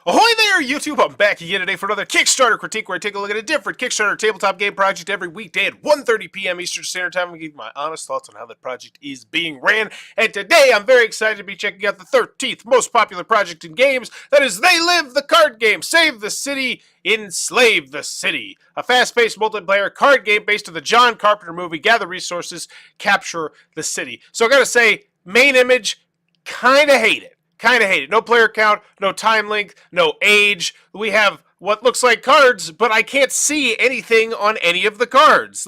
Ahoy there, YouTube! I'm back again today for another Kickstarter critique where I take a look at a different Kickstarter tabletop game project every weekday at 1:30 p.m. Eastern Standard Time and give you my honest thoughts on how that project is being ran. And today I'm very excited to be checking out the 13th most popular project in games. That is They Live, the card game. Save the City, Enslave the City. A fast-paced multiplayer card game based on the John Carpenter movie Gather Resources, Capture the City. So I gotta say, main image, kinda hate it. No player count, no time length, no age. We have what looks like cards, but I can't see anything on any of the cards.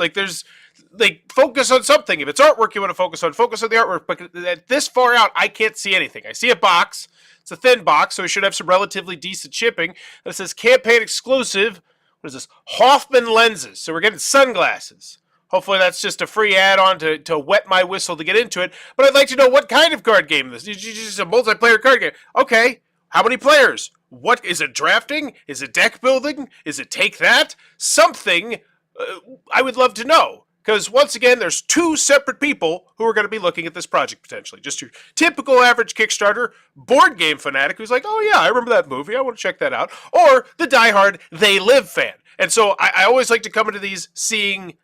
Focus on something. If it's artwork you want to focus on the artwork. But at this far out, I can't see anything. I see a box. It's a thin box, so it should have some relatively decent shipping. And it says campaign exclusive. What is this? Hoffman lenses. So we're getting sunglasses. Hopefully that's just a free add-on to wet my whistle to get into it. But I'd like to know what kind of card game this is. It's just a multiplayer card game. Okay, how many players? What is it? Drafting? Is it deck building? Is it take that? Something I would love to know. Because once again, there's two separate people who are going to be looking at this project potentially. Just your typical average Kickstarter board game fanatic who's like, oh yeah, I remember that movie. I want to check that out. Or the diehard They Live fan. And so I always like to come into these seeing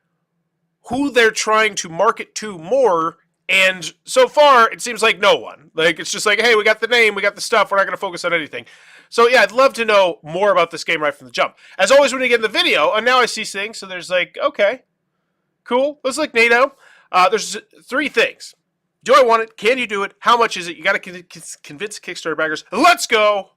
who they're trying to market to more, and so far, it seems like no one. Like, it's just like, hey, we got the name, we got the stuff, we're not going to focus on anything. So yeah, I'd love to know more about this game right from the jump. As always, when you get in the video, and now I see things, so there's like, okay, cool, looks like NATO. There's three things. Do I want it? Can you do it? How much is it? You got to convince Kickstarter backers. Let's go!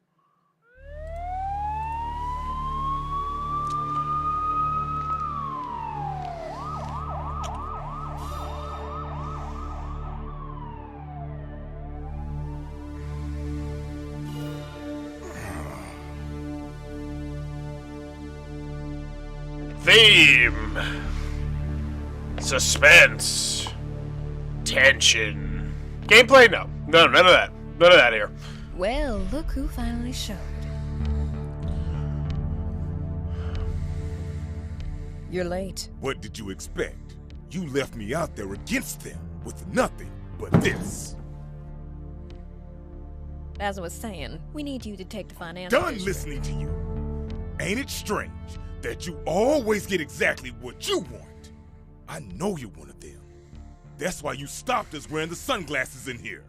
Theme, suspense, tension, gameplay. No, none of that here. Well, look who finally showed. You're late. What did you expect? You left me out there against them with nothing but this. As I was saying, we need you to take the financial Done issue. listening to you. Ain't it strange that you always get exactly what you want? I know you're one of them. That's why you stopped us wearing the sunglasses in here.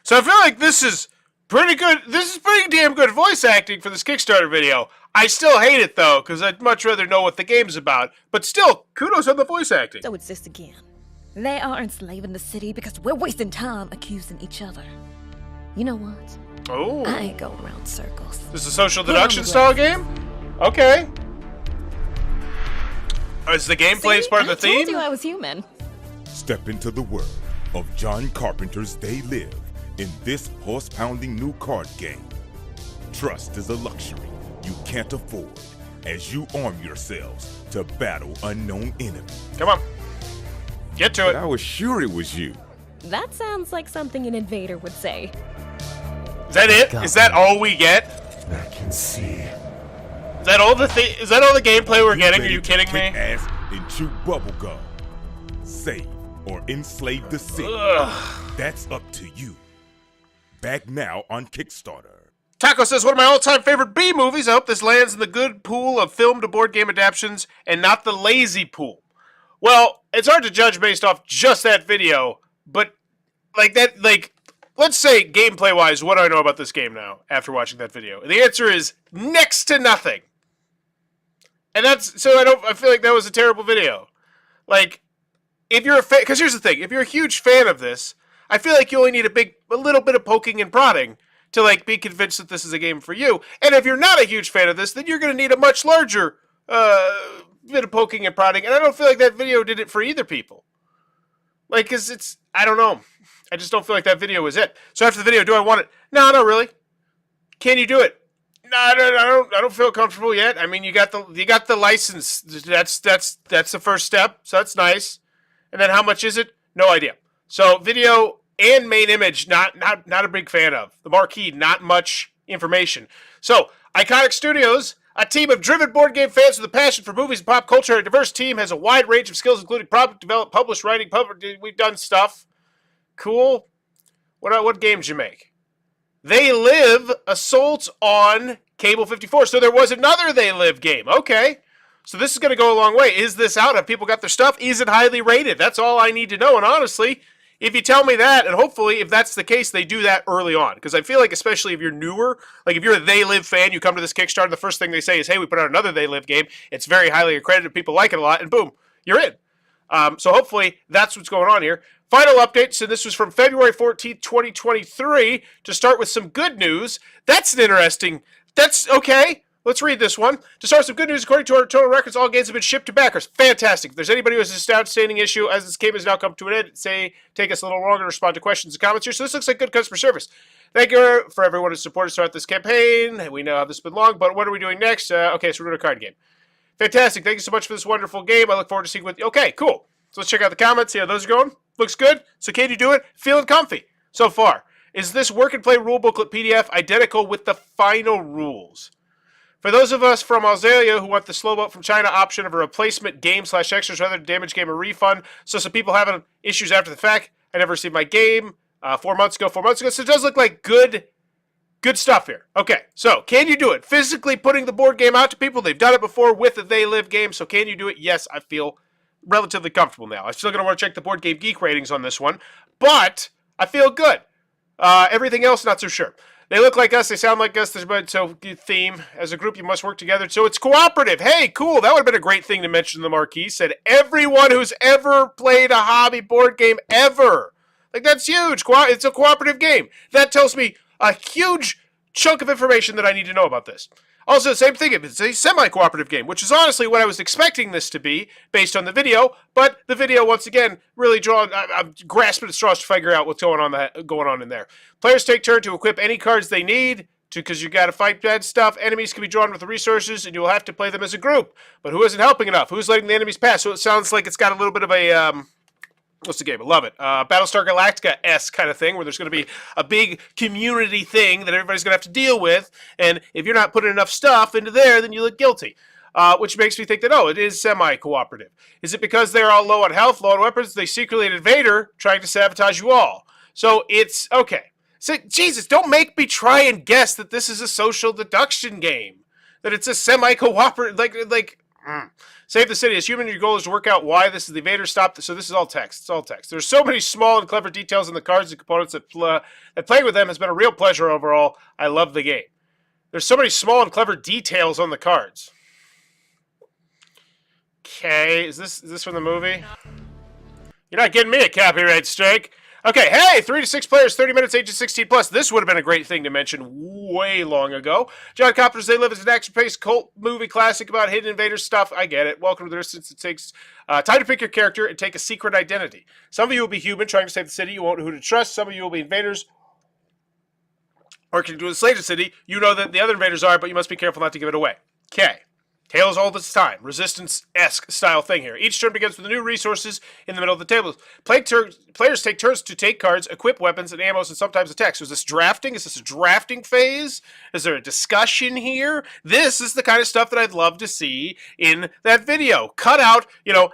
So I feel like this is pretty good. This is pretty damn good voice acting for this Kickstarter video. I still hate it though, because I'd much rather know what the game's about. But still, kudos on the voice acting. So it's this again. They are enslaving the city because we're wasting time accusing each other. You know what? Oh, I ain't going around circles. this is a social deduction style game? Okay. Is the gameplay as part of the I told theme? you I was human. Step into the world of John Carpenter's They Live in this horse-pounding new card game. Trust is a luxury you can't afford as you arm yourselves to battle unknown enemies. Come on. Get to But it. I was sure it was you. That sounds like something an invader would say. Is that it? Is that all we get? I can see. Is that all the gameplay we're getting? Are you kidding Kick me? ass and chew bubblegum. Save or enslave the city. Ugh. That's up to you. Back now on Kickstarter. Taco says, one of my all-time favorite B movies. I hope this lands in the good pool of film to board game adaptations and not the lazy pool. Well, it's hard to judge based off just that video, but let's say gameplay-wise, what do I know about this game now after watching that video? And the answer is next to nothing. And I feel like that was a terrible video. Like, if you're a fan, because here's the thing, if you're a huge fan of this, I feel like you only need a little bit of poking and prodding to like be convinced that this is a game for you. And if you're not a huge fan of this, then you're going to need a much larger bit of poking and prodding. And I don't feel like that video did it for either people. Like, because I don't know. I just don't feel like that video was it. So after the video, do I want it? No, not really. Can you do it? No, I don't feel comfortable yet. I mean, you got the license. That's the first step. So that's nice. And then how much is it? No idea. So video and main image, not a big fan of. The marquee, not much information. So Iconic Studios, a team of driven board game fans with a passion for movies and pop culture. A diverse team has a wide range of skills, including product development, published writing. We've done stuff. Cool. What games you make? They Live Assault on Cable 54. So there was another They Live game. Okay. So this is going to go a long way. Is this out? Have people got their stuff? Is it highly rated? That's all I need to know. And honestly, if you tell me that, and hopefully if that's the case, they do that early on. Because I feel like especially if you're newer, like if you're a They Live fan, you come to this Kickstarter, the first thing they say is, hey, we put out another They Live game. It's very highly accredited. People like it a lot. And boom, you're in. So hopefully that's what's going on here. Final update. So this was from February 14th, 2023. To start with some good news. That's an interesting. That's okay. Let's read this one. To start with some good news, according to our total records, all games have been shipped to backers. Fantastic. If there's anybody who has this outstanding issue, as this game has now come to an end, take us a little longer to respond to questions and comments here. So this looks like good customer service. Thank you for everyone who supported us throughout this campaign. We know how this has been long, but what are we doing next? Okay, so we're doing a card game. Fantastic. Thank you so much for this wonderful game. I look forward to seeing what... Okay, cool. So let's check out the comments. See how those are going. Looks good. So can you do it? Feeling comfy so far. Is this work and play rule booklet PDF identical with the final rules? For those of us from Australia who want the slow boat from China option of a replacement game / extras rather than damage game or refund, so some people having issues after the fact, I never received my game 4 months ago. So it does look like good stuff here. Okay, so can you do it? Physically putting the board game out to people, they've done it before with the They Live game, so can you do it? Yes, I feel relatively comfortable now. I'm still going to want to check the Board Game Geek ratings on this one, but I feel good. Everything else, not so sure. They look like us. They sound like us. There's a theme. As a group, you must work together. So it's cooperative. Hey, cool. That would have been a great thing to mention in the marquee. Said everyone who's ever played a hobby board game ever. Like, that's huge. It's a cooperative game. That tells me a huge chunk of information that I need to know about this. Also, same thing, it's a semi-cooperative game, which is honestly what I was expecting this to be based on the video, but the video, once again, really I'm grasping at straws to figure out what's going on in there. Players take turn to equip any cards they need, because you got to fight bad stuff. Enemies can be drawn with the resources, and you will have to play them as a group. But who isn't helping enough? Who's letting the enemies pass? So it sounds like it's got a little bit of a... what's the game? I love it. Battlestar Galactica-esque kind of thing, where there's going to be a big community thing that everybody's going to have to deal with, and if you're not putting enough stuff into there, then you look guilty. Which makes me think that, it is semi-cooperative. Is it because they're all low on health, low on weapons, they secretly an invader trying to sabotage you all? So it's, okay. So, Jesus, don't make me try and guess that this is a social deduction game. That it's a semi-cooperative, Save the city. As human, your goal is to work out why this is the invader. Stop. So this is all text. It's all text. There's so many small and clever details in the cards and components that playing with them has been a real pleasure overall. I love the game. There's so many small and clever details on the cards. Okay, is this from the movie? You're not getting me a copyright strike. Okay, hey, 3 to 6 players, 30 minutes, ages 16 plus. This would have been a great thing to mention way long ago. John Carpenter's They Live is an action-paced cult movie classic about hidden invaders stuff. I get it. Welcome to the distance. It takes time to pick your character and take a secret identity. Some of you will be human trying to save the city. You won't know who to trust. Some of you will be invaders or can do enslave the city. You know that the other invaders are, but you must be careful not to give it away. Okay. Tales all this time. Resistance-esque style thing here. Each turn begins with the new resources in the middle of the table. Players take turns to take cards, equip weapons and ammos, and sometimes attacks. So is this drafting? Is this a drafting phase? Is there a discussion here? This is the kind of stuff that I'd love to see in that video. Cut out,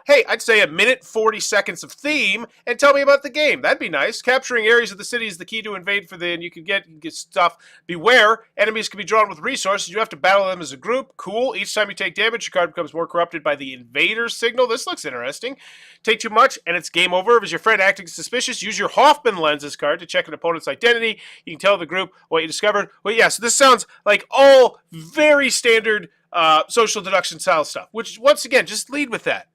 hey, I'd say a minute, 40 seconds of theme, and tell me about the game. That'd be nice. Capturing areas of the city is the key to invade and you can get stuff. Beware, enemies can be drawn with resources. You have to battle them as a group. Cool. Each time you take damage, your card becomes more corrupted by the Invaders signal. This looks interesting. Take too much, and it's game over. If your friend acting suspicious, use your Hoffman lenses card to check an opponent's identity. You can tell the group what you discovered. Well, yeah, so this sounds like all very standard social deduction style stuff, which, once again, just lead with that.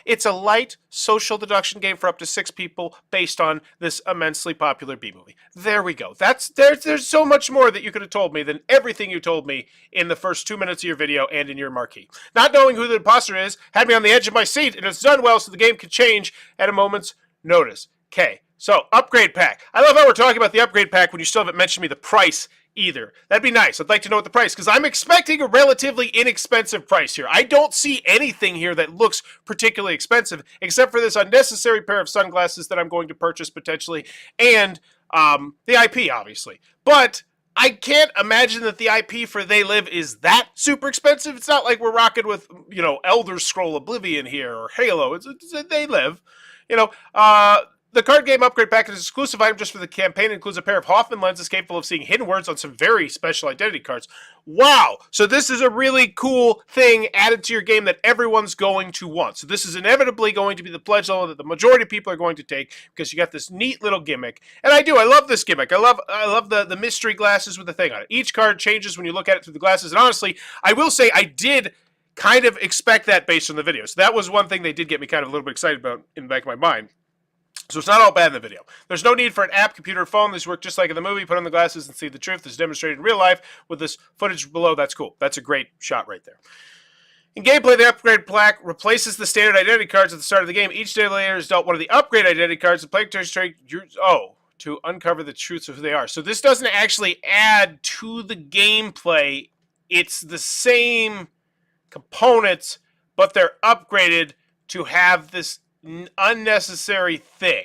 It's a light social deduction game for up to 6 people based on this immensely popular B-movie. There we go. There's so much more that you could have told me than everything you told me in the first 2 minutes of your video and in your marquee. Not knowing who the imposter is had me on the edge of my seat, and it's done well so the game could change at a moment's notice. Okay, so upgrade pack. I love how we're talking about the upgrade pack when you still haven't mentioned me the price either. That'd be nice. I'd like to know what the price, because I'm expecting a relatively inexpensive price here. I don't see anything here that looks particularly expensive, except for this unnecessary pair of sunglasses that I'm going to purchase potentially, and the IP, obviously. But I can't imagine that the IP for They Live is that super expensive. It's not like we're rocking with, Elder Scroll Oblivion here, or Halo. It's They Live. The card game upgrade package is an exclusive item just for the campaign. It includes a pair of Hoffman lenses capable of seeing hidden words on some very special identity cards. Wow! So this is a really cool thing added to your game that everyone's going to want. So this is inevitably going to be the pledge level that the majority of people are going to take because you got this neat little gimmick. And I love this gimmick. I love the mystery glasses with the thing on it. Each card changes when you look at it through the glasses. And honestly, I will say I did kind of expect that based on the video. So that was one thing they did get me kind of a little bit excited about in the back of my mind. So it's not all bad in the video. There's no need for an app, computer, or phone. These work just like in the movie. Put on the glasses and see the truth. This is demonstrated in real life with this footage below. That's cool. That's a great shot right there. In gameplay, the upgrade plaque replaces the standard identity cards at the start of the game. Each day later is dealt one of the upgrade identity cards. The player to uncover the truths of who they are. So this doesn't actually add to the gameplay. It's the same components, but they're upgraded to have this unnecessary thing.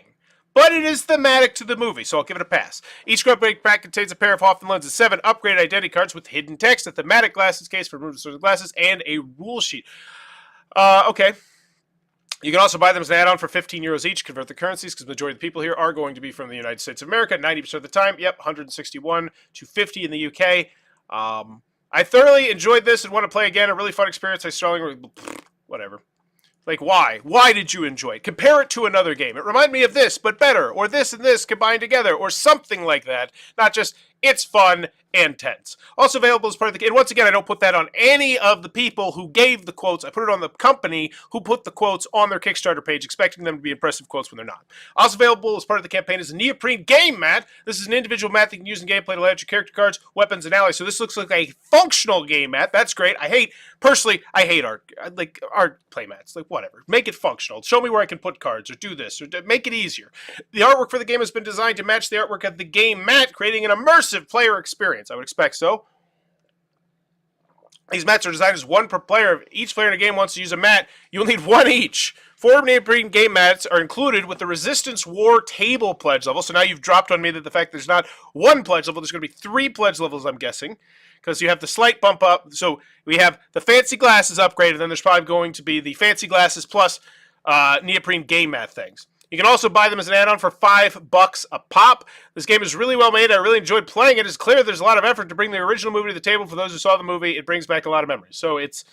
But it is thematic to the movie, so I'll give it a pass. Each upgrade pack contains a pair of Hoffman lenses, 7 upgrade identity cards with hidden text, a thematic glasses case for movement of glasses, and a rule sheet. Okay. You can also buy them as an add-on for 15 euros each. Convert the currencies, because the majority of the people here are going to be from the United States of America, 90% of the time. Yep, 161 to 50 in the UK. I thoroughly enjoyed this and want to play again. A really fun experience. I strongly... Whatever. Like, why? Why did you enjoy it? Compare it to another game. It reminded me of this, but better. Or this and this combined together. Or something like that. Not just, it's fun and tense. Also available as part of the game. And once again, I don't put that on any of the people who gave the quotes. I put it on the company who put the quotes on their Kickstarter page, expecting them to be impressive quotes when they're not. Also available as part of the campaign is a neoprene game mat. This is an individual mat that you can use in gameplay to lay out your character cards, weapons, and allies. So this looks like a functional game mat. That's great. Personally, I hate art play mats. Like, whatever. Make it functional. Show me where I can put cards, or do this, or make it easier. The artwork for the game has been designed to match the artwork of the game mat, creating an immersive player experience. I would expect so. These mats are designed as one per player. If each player in a game wants to use a mat, you'll need one each. 4 neoprene game mats are included with the Resistance War table pledge level. So now you've dropped on me that the fact there's not one pledge level, there's going to be 3 pledge levels, I'm guessing. Because you have the slight bump up. So we have the fancy glasses upgraded, and then there's probably going to be the fancy glasses plus neoprene game mat things. You can also buy them as an add-on for $5 a pop. This game is really well made. I really enjoyed playing it. It's clear there's a lot of effort to bring the original movie to the table. For those who saw the movie, it brings back a lot of memories. So it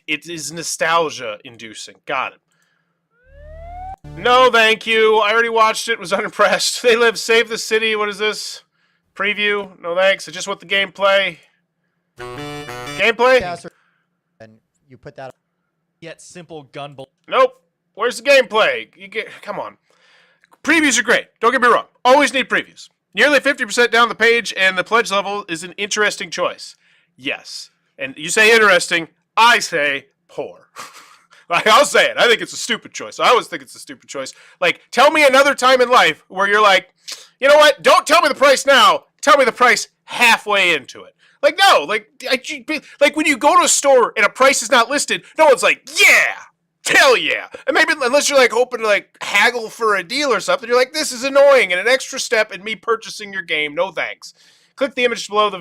is nostalgia-inducing. Got it. No, thank you. I already watched it. Was unimpressed. They live. Save the City. What is this? Preview. No thanks. I just want the gameplay. Gameplay? Yeah, sir. And you put that. Yet simple gun. Nope. Where's the gameplay? Come on. Previews are great. Don't get me wrong. Always need previews. Nearly 50% down the page, and the pledge level is an interesting choice. Yes. And you say interesting, I say poor. Like, I'll say it. I think it's a stupid choice. I always think it's a stupid choice. Like, tell me another time in life where you're like, you know what? Don't tell me the price now. Tell me the price halfway into it. Like, no. Like when you go to a store and a price is not listed, no one's like, yeah. Hell yeah. And maybe unless you're like hoping to like haggle for a deal or something, you're like, this is annoying and an extra step in me purchasing your game. No thanks. Click the image below to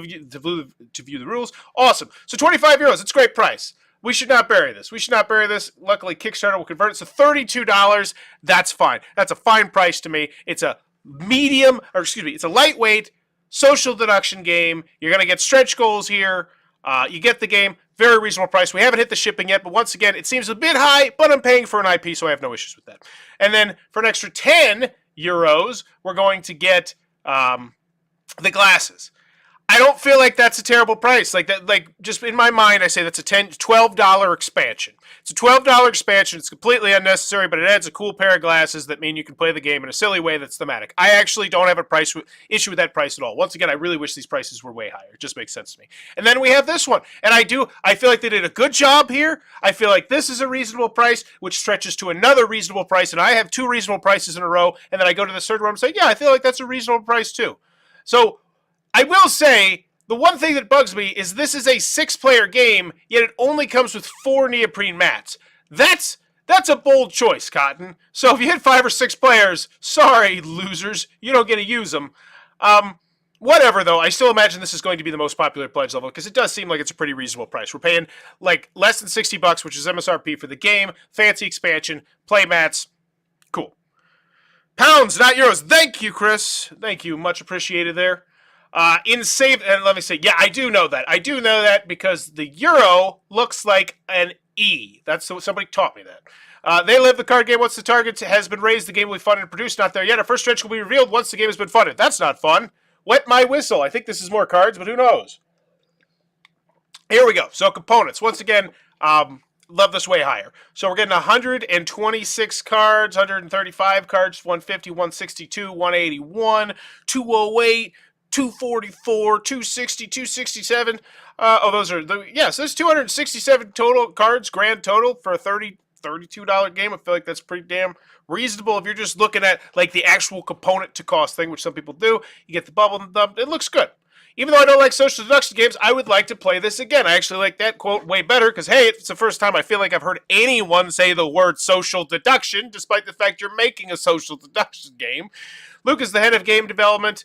view the rules. Awesome. So 25 euros. It's a great price. We should not bury this. We should not bury this. Luckily, Kickstarter will convert it to $32. That's fine. That's a fine price to me. It's a it's a lightweight social deduction game. You're going to get stretch goals here. You get the game. Very reasonable price. We haven't hit the shipping yet, but once again, it seems a bit high, but I'm paying for an IP, so I have no issues with that. And then for an extra 10 euros, we're going to get the glasses. I don't feel like that's a terrible price. Like that, like just in my mind, I say that's a $12 expansion. It's a $12 expansion. It's completely unnecessary, but it adds a cool pair of glasses that mean you can play the game in a silly way that's thematic. I actually don't have a issue with that price at all. Once again, I really wish these prices were way higher. It just makes sense to me. And then we have this one, and I feel like they did a good job here. I feel like this is a reasonable price, which stretches to another reasonable price, and I have 2 reasonable prices in a row, and then I go to the third one and say, yeah, I feel like that's a reasonable price too. So I will say, the one thing that bugs me is this is a 6-player game, yet it only comes with 4 neoprene mats. That's a bold choice, Cotton. So if you hit 5 or 6 players, sorry, losers, you don't get to use them. Whatever, though, I still imagine this is going to be the most popular pledge level, because it does seem like it's a pretty reasonable price. We're paying, like, less than $60, which is MSRP for the game, fancy expansion, play mats, cool. Pounds, not euros. Thank you, Chris. Thank you. Much appreciated there. Insave, and let me say, yeah, I do know that. I do know that because the euro looks like an E. That's somebody taught me that. They Live, the card game. Once the target has been raised, the game will be funded and produced. Not there yet. Our first stretch will be revealed once the game has been funded. That's not fun. Wet my whistle. I think this is more cards, but who knows? Here we go. So components. Once again, love this way higher. So we're getting 126 cards, 135 cards, 150, 162, 181, 208, 244, 260, 267. Those are so there's 267 total cards, grand total for a $32 game. I feel like that's pretty damn reasonable if you're just looking at like the actual component to cost thing, which some people do. You get the bubble and the it looks good. Even though I don't like social deduction games, I would like to play this again. I actually like that quote way better because, hey, it's the first time I feel like I've heard anyone say the word social deduction, despite the fact you're making a social deduction game. Luke is the head of game development,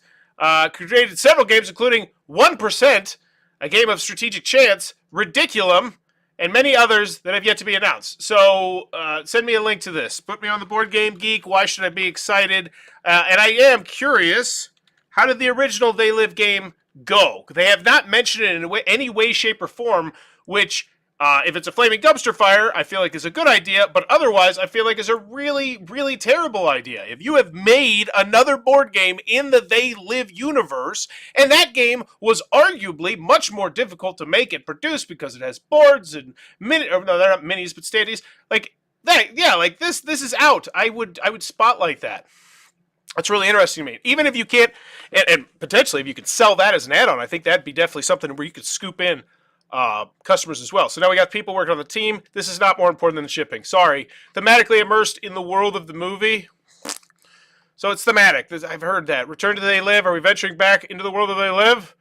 created several games, including 1%, a game of strategic chance, Ridiculum, and many others that have yet to be announced. So send me a link to this. Put me on the Board Game Geek. Why should I be excited? And I am curious, how did the original They Live game go? They have not mentioned it in any way, shape, or form, which, if it's a flaming dumpster fire, I feel like is a good idea, but otherwise, I feel like is a really, really terrible idea. If you have made another board game in the They Live universe, and that game was arguably much more difficult to make and produce because it has boards and they're not minis, but standees, like that, yeah, like this is out. I would spotlight that. That's really interesting to me. Even if you can't, and potentially if you could sell that as an add-on, I think that'd be definitely something where you could scoop in customers as well. So now we got people working on the team. This is not more important than the shipping. Sorry. Thematically immersed in the world of the movie. So it's thematic. I've heard that. Return to They Live. Are we venturing back into the world of They Live?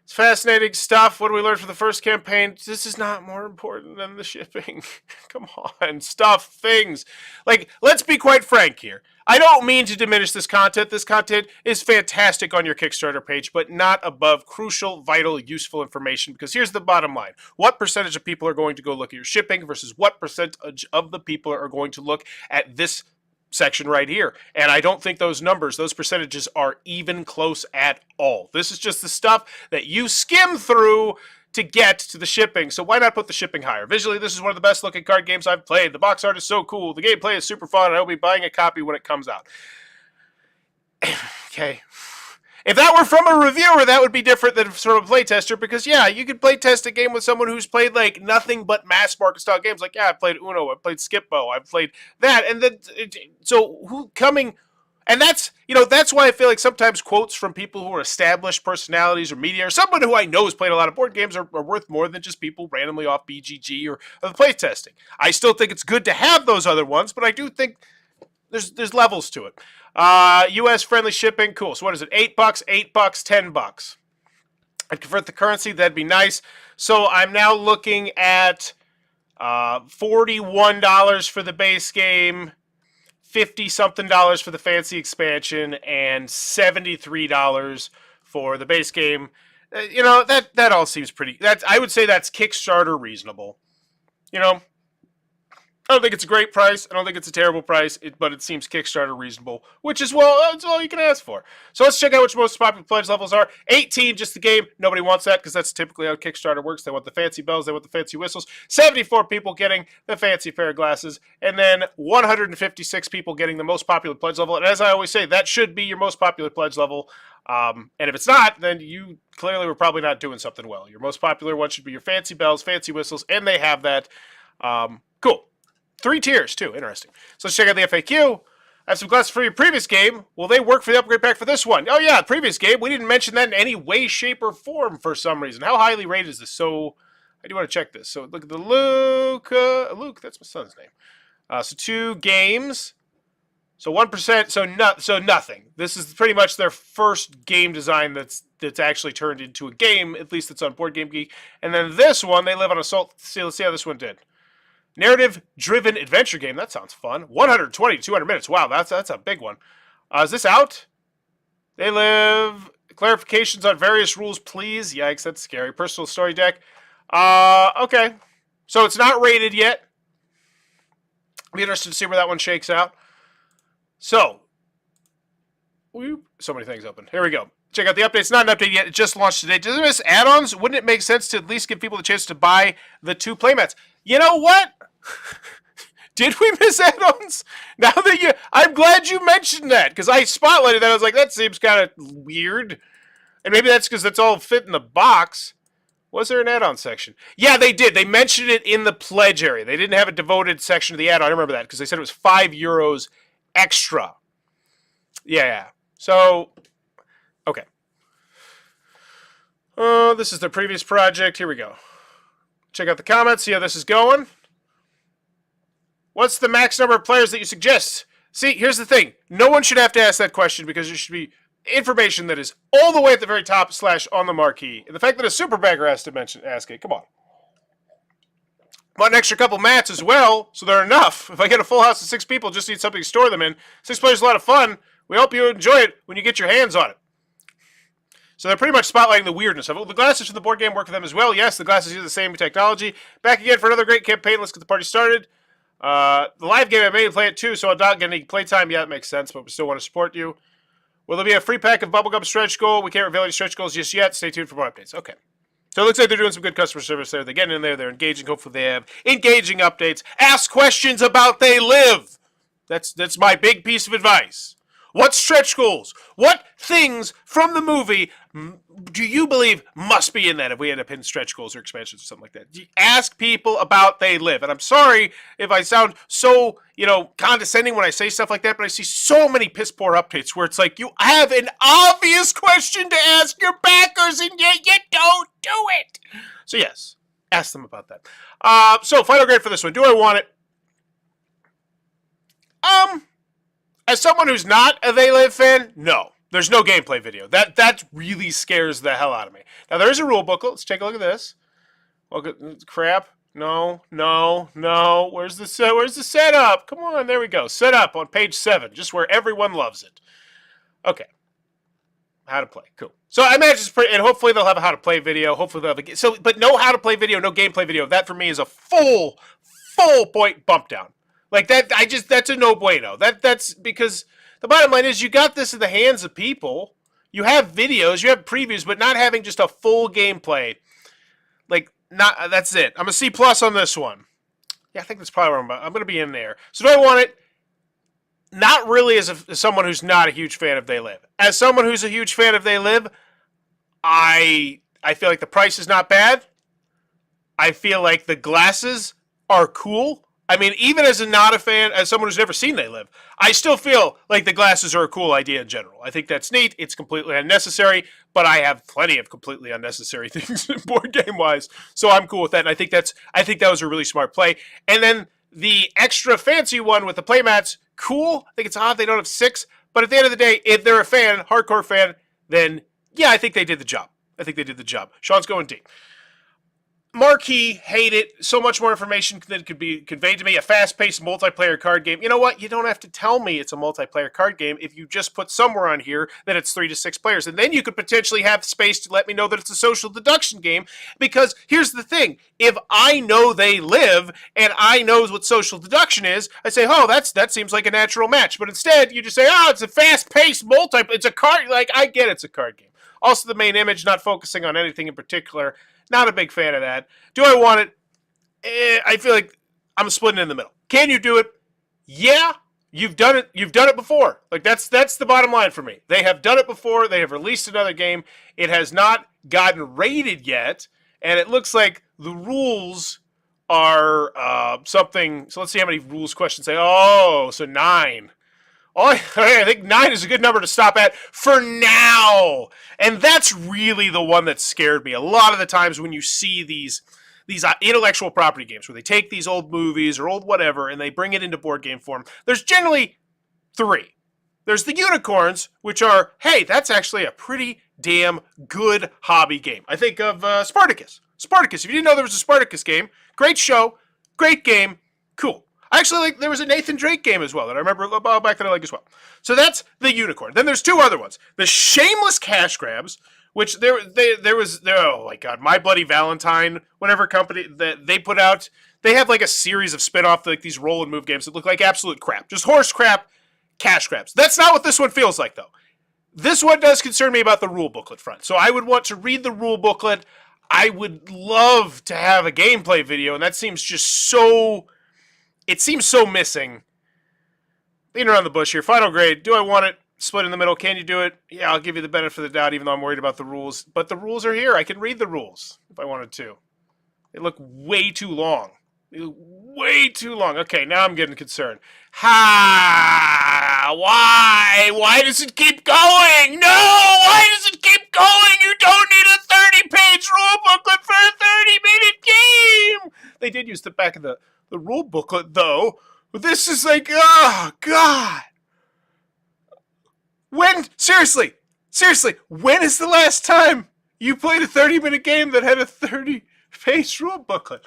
It's fascinating stuff. What do we learn from the first campaign? This is not more important than the shipping. Come on. Stuff. Things. Like, let's be quite frank here. I don't mean to diminish this content. This content is fantastic on your Kickstarter page, but not above crucial, vital, useful information. Because here's the bottom line. What percentage of people are going to go look at your shipping versus what percentage of the people are going to look at this section right here? And I don't think those numbers, those percentages are even close at all. This is just the stuff that you skim through to get to the shipping. So why not put the shipping higher? Visually, this is one of the best looking card games I've played. The box art is so cool. The gameplay is super fun. I'll be buying a copy when it comes out. Okay. If that were from a reviewer, that would be different than from a playtester, because yeah, you could playtest a game with someone who's played like nothing but mass market style games. Like, yeah, I've played Uno, I've played Skip-Bo, I've played that, and then so who coming. And that's, that's why I feel like sometimes quotes from people who are established personalities or media, or someone who I know has played a lot of board games, are worth more than just people randomly off BGG or the playtesting. I still think it's good to have those other ones, but I do think there's levels to it. U.S. friendly shipping, cool. So what is it? $8, $8, $10. I'd convert the currency, that'd be nice. So I'm now looking at $41 for the base game, $50-something for the fancy expansion, and $73 for the base game. That all seems pretty. I would say that's Kickstarter reasonable. I don't think it's a great price. I don't think it's a terrible price, but it seems Kickstarter reasonable, which is, that's all you can ask for. So let's check out which most popular pledge levels are. 18, just the game. Nobody wants that because that's typically how Kickstarter works. They want the fancy bells. They want the fancy whistles. 74 people getting the fancy pair of glasses. And then 156 people getting the most popular pledge level. And as I always say, that should be your most popular pledge level. And if it's not, then you clearly were probably not doing something well. Your most popular one should be your fancy bells, fancy whistles, and they have that. Cool. 3 tiers, too. Interesting. So let's check out the FAQ. I have some glasses for your previous game. Will they work for the upgrade pack for this one? Oh, yeah, previous game. We didn't mention that in any way, shape, or form for some reason. How highly rated is this? So I do want to check this. So look at the Luke. Luke, that's my son's name. So 2 games. So 1%. So nothing. This is pretty much their first game design that's actually turned into a game, at least it's on Board Game Geek. And then this one, They Live on Assault. Let's see how this one did. Narrative-driven adventure game. That sounds fun. 120 to 200 minutes. Wow, that's a big one. Is this out? They Live. Clarifications on various rules, please. Yikes, that's scary. Personal story deck. Okay. So it's not rated yet. I'll be interested to see where that one shakes out. So, So many things open. Here we go. Check out the updates. Not an update yet. It just launched today. Does it miss add-ons? Wouldn't it make sense to at least give people the chance to buy the 2 playmats? You know what? Did we miss add-ons? Now that I'm glad you mentioned that, because I spotlighted that. I was like, that seems kind of weird. And maybe that's because that's all fit in the box. Was there an add-on section? Yeah, they did. They mentioned it in the pledge area. They didn't have a devoted section to the add-on. I remember that because they said it was €5 extra. Yeah. So, okay. This is the previous project. Here we go. Check out the comments. See how this is going. What's the max number of players that you suggest? See, here's the thing. No one should have to ask that question because there should be information that is all the way at the very top / on the marquee. And the fact that a super bagger has to ask it. Come on. Want an extra couple mats as well, so they're enough. If I get a full house of 6 people, just need something to store them in. 6 players is a lot of fun. We hope you enjoy it when you get your hands on it. So they're pretty much spotlighting the weirdness of it. The glasses from the board game work for them as well. Yes, the glasses use the same technology. Back again for another great campaign. Let's get the party started. The live game, I made you play it too, so I'm not getting any playtime. Yeah, that makes sense, but we still want to support you. Will there be a free pack of bubblegum stretch goal? We can't reveal any stretch goals just yet. Stay tuned for more updates. Okay. So it looks like they're doing some good customer service there. They're getting in there. They're engaging. Hopefully they have engaging updates. Ask questions about They Live. That's my big piece of advice. What stretch goals? What things from the movie do you believe must be in that if we end up in stretch goals or expansions or something like that? Ask people about They Live. And I'm sorry if I sound so, condescending when I say stuff like that, but I see so many piss poor updates where it's like you have an obvious question to ask your backers and yet you don't do it. So yes, ask them about that. So final grade for this one. Do I want it? As someone who's not a They Live fan, no. There's no gameplay video. That really scares the hell out of me. Now, there is a rule booklet. Let's take a look at this. Crap. No. Where's the setup? Come on, there we go. Set up on page 7, just where everyone loves it. Okay. How to play. Cool. So I imagine it's pretty, and hopefully they'll have a how to play video. Hopefully they'll have but no how to play video, no gameplay video. That for me is a full point bump down. Like that, that's a no bueno. That's because the bottom line is you got this in the hands of people. You have videos, you have previews, but not having just a full gameplay. That's it. I'm a C+ on this one. Yeah, I think that's probably where I'm going to be in there. So do I want it? Not really as someone who's not a huge fan of They Live. As someone who's a huge fan of They Live, I feel like the price is not bad. I feel like the glasses are cool. I mean, even as not a fan, as someone who's never seen They Live, I still feel like the glasses are a cool idea in general. I think that's neat. It's completely unnecessary, but I have plenty of completely unnecessary things board game wise, so I'm cool with that. And I think that was a really smart play. And then the extra fancy one with the playmats, cool. I think it's odd they don't have 6, but at the end of the day, if they're a fan, hardcore fan, then yeah, I think they did the job. Sean's going D. Marquee, hate it. So much more information than could be conveyed to me. A fast-paced multiplayer card game. You know what? You don't have to tell me it's a multiplayer card game if you just put somewhere on here that it's 3 to 6 players. And then you could potentially have space to let me know that it's a social deduction game. Because here's the thing. If I know They Live and I know what social deduction is, I say, oh, that seems like a natural match. But instead, you just say, oh, it's a fast-paced it's a card. I get it's a card game. Also, the main image, not focusing on anything in particular. Not a big fan of that. Do I want it? I feel like I'm splitting in the middle. Can you do it? Yeah, you've done it. You've done it before. That's the bottom line for me. They have done it before. They have released another game. It has not gotten rated yet, and it looks like the rules are something. So let's see how many rules questions say. Oh, so 9. Oh, I think 9 is a good number to stop at for now. And that's really the one that scared me. A lot of the times when you see these intellectual property games where they take these old movies or old whatever and they bring it into board game form, there's generally 3. There's the unicorns, which are, hey, that's actually a pretty damn good hobby game. I think of Spartacus. Spartacus, if you didn't know there was a Spartacus game, great show, great game, cool. Actually, there was a Nathan Drake game as well that I remember back that I like as well. So that's the unicorn. Then there's 2 other ones. The shameless cash grabs, which there was, oh my God, My Bloody Valentine, whatever company that they put out, they have like a series of spin-off, like these roll and move games that look like absolute crap. Just horse crap, cash grabs. That's not what this one feels like, though. This one does concern me about the rule booklet front. So I would want to read the rule booklet. I would love to have a gameplay video, and that seems just so... It seems so missing. Beating around the bush here. Final grade. Do I want it split in the middle? Can you do it? Yeah, I'll give you the benefit of the doubt, even though I'm worried about the rules. But the rules are here. I can read the rules if I wanted to. They look way too long. They look way too long. Okay, now I'm getting concerned. Why? Why does it keep going? No! Why does it keep going? You don't need a 30-page rule booklet for a 30-minute game! They did use the back of the rule booklet, though. This is like, oh, God. Seriously, when is the last time you played a 30-minute game that had a 30-page rule booklet?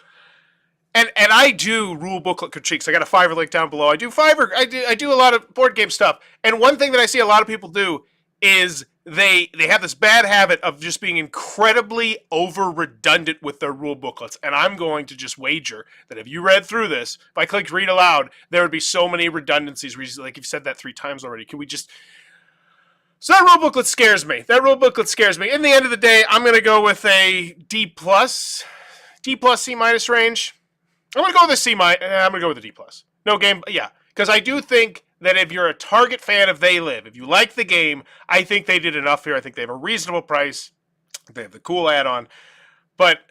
And I do rule booklet critiques. I got a Fiverr link down below. I do a lot of board game stuff. And one thing that I see a lot of people do is they have this bad habit of just being incredibly over-redundant with their rule booklets. And I'm going to just wager that if you read through this, if I clicked read aloud, there would be so many redundancies. Like you've said that 3 times already. Can we just... So that rule booklet scares me. In the end of the day, I'm going to go with a D+, C- range. I'm going to go with a C-. I'm going to go with a D+. No game, yeah. Because I do think that if you're a Target fan of They Live, if you like the game, I think they did enough here. I think they have a reasonable price. They have the cool add-on. But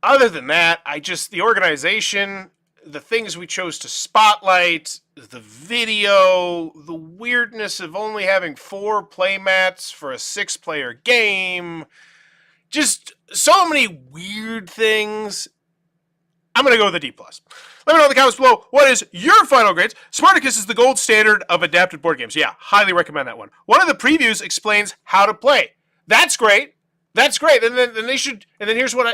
other than that, the organization, the things we chose to spotlight, the video, the weirdness of only having 4 playmats for a 6-player game, just so many weird things. I'm going to go with a D+. Let me know in the comments below, what is your final grades? Spartacus is the gold standard of adapted board games. Yeah, highly recommend that one. One of the previews explains how to play. That's great. And then here's what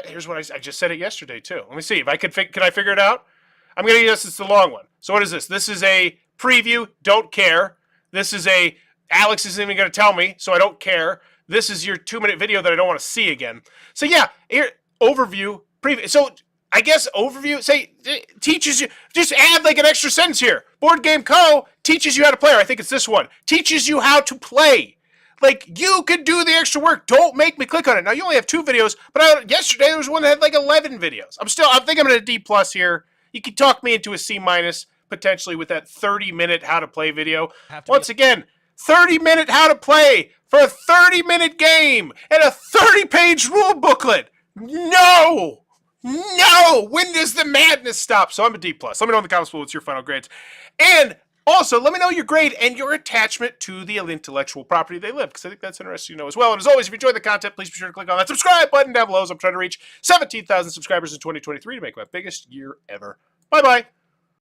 I just said it yesterday too. Let me see if I can I figure it out? I'm going to guess it's the long one. So what is this? This is a preview, don't care. This is Alex isn't even going to tell me, so I don't care. This is your 2-minute video that I don't want to see again. So yeah, here, overview, preview. So I guess overview, teaches you, just add like an extra sentence here. Board Game Co. teaches you how to play, or I think it's this one. Teaches you how to play. Like, you could do the extra work. Don't make me click on it. Now, you only have 2 videos, but yesterday there was one that had like 11 videos. I'm thinking I'm at a D+ here. You could talk me into a C- potentially with that 30-minute how to play video. Once again, 30-minute how to play for a 30-minute game and a 30-page rule booklet. No! When does the madness stop? So I'm a D+. Let me know in the comments below what's your final grades. And also, let me know your grade and your attachment to the intellectual property They Live, because I think that's interesting to know as well. And as always, if you enjoyed the content, please be sure to click on that subscribe button down below as I'm trying to reach 17,000 subscribers in 2023 to make my biggest year ever. Bye-bye.